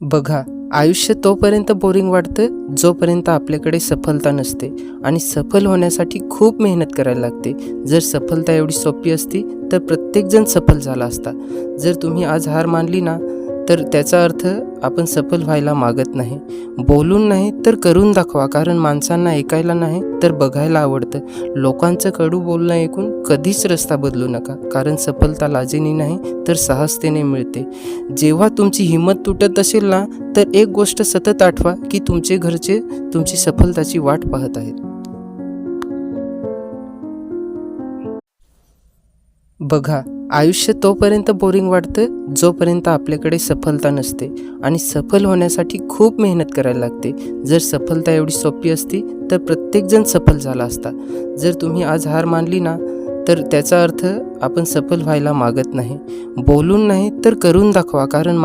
बघा, आयुष्य तोपर्यंत बोरिंग वाटतं जोपर्यंत आपल्याकडे सफलता नसते आणि सफल होण्यासाठी खूप मेहनत करायला लागते. जर सफलता एवढी सोपी असती तर प्रत्येकजण सफल झाला असता. जर तुम्ही आज हार मानली ना, तर त्याचा अर्थ आपण सफल व्हायला मागत नाही. बोलून नाही तर करून दाखवा, कारण माणसांना ऐकायला नाही तर बघायला आवडतं. लोकांचं कडू बोलणं ऐकून कधीच रस्ता बदलू नका, कारण सफलता लाजेने नाही तर साहसतेने मिळते. जेव्हा तुमची हिंमत तुटत असेल ना, तर एक गोष्ट सतत आठवा की तुमचे घरचे तुमची सफलताची वाट पाहत आहेत. बघा, आयुष्य तोपर्यंत बोरिंग वाटतं जोपर्यंत आपल्याकडे सफलता नसते आणि सफल होण्यासाठी खूप मेहनत करायला लागते. जर सफलता एवढी सोपी असती तर प्रत्येकजण सफल झाला असता. जर तुम्ही आज हार मानली ना, तर त्याचा अर्थ आपण सफल व्हायला मागत नाही. बोलून नाही तर करून दाखवा, कारण